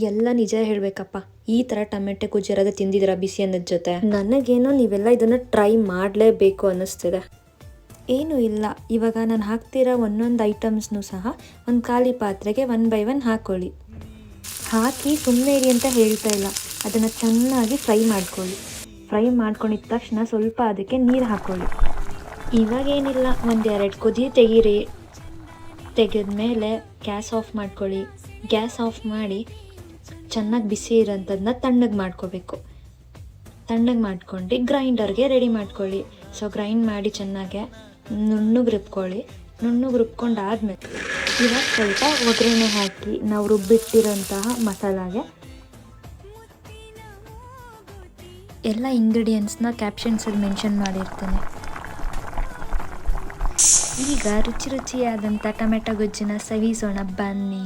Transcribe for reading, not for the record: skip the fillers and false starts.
ಎಲ್ಲ ನಿಜ ಹೇಳಬೇಕಪ್ಪ, ಈ ಥರ ಟೊಮೆಟೊ ಗೊಜ್ಜಿರೋದು ತಿಂದಿದ್ದೀರಾ ಬಿಸಿ ಅನ್ನದ ಜೊತೆ? ನನಗೇನೋ ನೀವೆಲ್ಲ ಇದನ್ನು ಟ್ರೈ ಮಾಡಲೇಬೇಕು ಅನ್ನಿಸ್ತಿದೆ. ಏನೂ ಇಲ್ಲ, ಇವಾಗ ನಾನು ಹಾಕ್ತಿರೋ ಒಂದೊಂದು ಐಟಮ್ಸ್ನೂ ಸಹ ಒಂದು ಖಾಲಿ ಪಾತ್ರೆಗೆ 1 by 1 ಹಾಕ್ಕೊಳ್ಳಿ. ಹಾಕಿ ಸುಮ್ಮನೆ ಇರಿ ಅಂತ ಹೇಳ್ತಾ ಇಲ್ಲ, ಅದನ್ನು ಚೆನ್ನಾಗಿ ಫ್ರೈ ಮಾಡ್ಕೊಳ್ಳಿ. ಫ್ರೈ ಮಾಡ್ಕೊಂಡಿದ್ದ ತಕ್ಷಣ ಸ್ವಲ್ಪ ಅದಕ್ಕೆ ನೀರು ಹಾಕ್ಕೊಳ್ಳಿ. ಇವಾಗೇನಿಲ್ಲ, 1-2 ಕುದಿ ತೆಗೀರಿ. ತೆಗೆದ್ಮೇಲೆ ಗ್ಯಾಸ್ ಆಫ್ ಮಾಡ್ಕೊಳ್ಳಿ. ಗ್ಯಾಸ್ ಆಫ್ ಮಾಡಿ ಚೆನ್ನಾಗಿ ಬಿಸಿ ಇರೋಂಥದ್ದನ್ನ ತಣ್ಣಗೆ ಮಾಡ್ಕೋಬೇಕು. ತಣ್ಣಗೆ ಮಾಡ್ಕೊಂಡು ಗ್ರೈಂಡರ್ಗೆ ರೆಡಿ ಮಾಡ್ಕೊಳ್ಳಿ. ಸೊ ಗ್ರೈಂಡ್ ಮಾಡಿ ಚೆನ್ನಾಗೆ ನುಣ್ಣಗೆ ರುಬ್ಕೊಳ್ಳಿ. ನುಣ್ಣಗೆ ರುಬ್ಕೊಂಡಾದ್ಮೇಲೆ ಇವಾಗ ಸ್ವಲ್ಪ ಒಗ್ಗರಣೆ ಹಾಕಿ ನಾವು ರುಬ್ಬಿಟ್ಟಿರೋಂತಹ ಮಸಾಲಾಗೆ ಎಲ್ಲ ಇಂಗ್ರೀಡಿಯೆಂಟ್ಸ್ನ ಕ್ಯಾಪ್ಷನ್ಸಲ್ಲಿ ಮೆನ್ಷನ್ ಮಾಡಿರ್ತೀನಿ. ಈಗ ರುಚಿಯಾದಂಥ ಟೊಮೆಟೊ ಗೊಜ್ಜನ್ನ ಸವಿಸೋಣ ಬನ್ನಿ.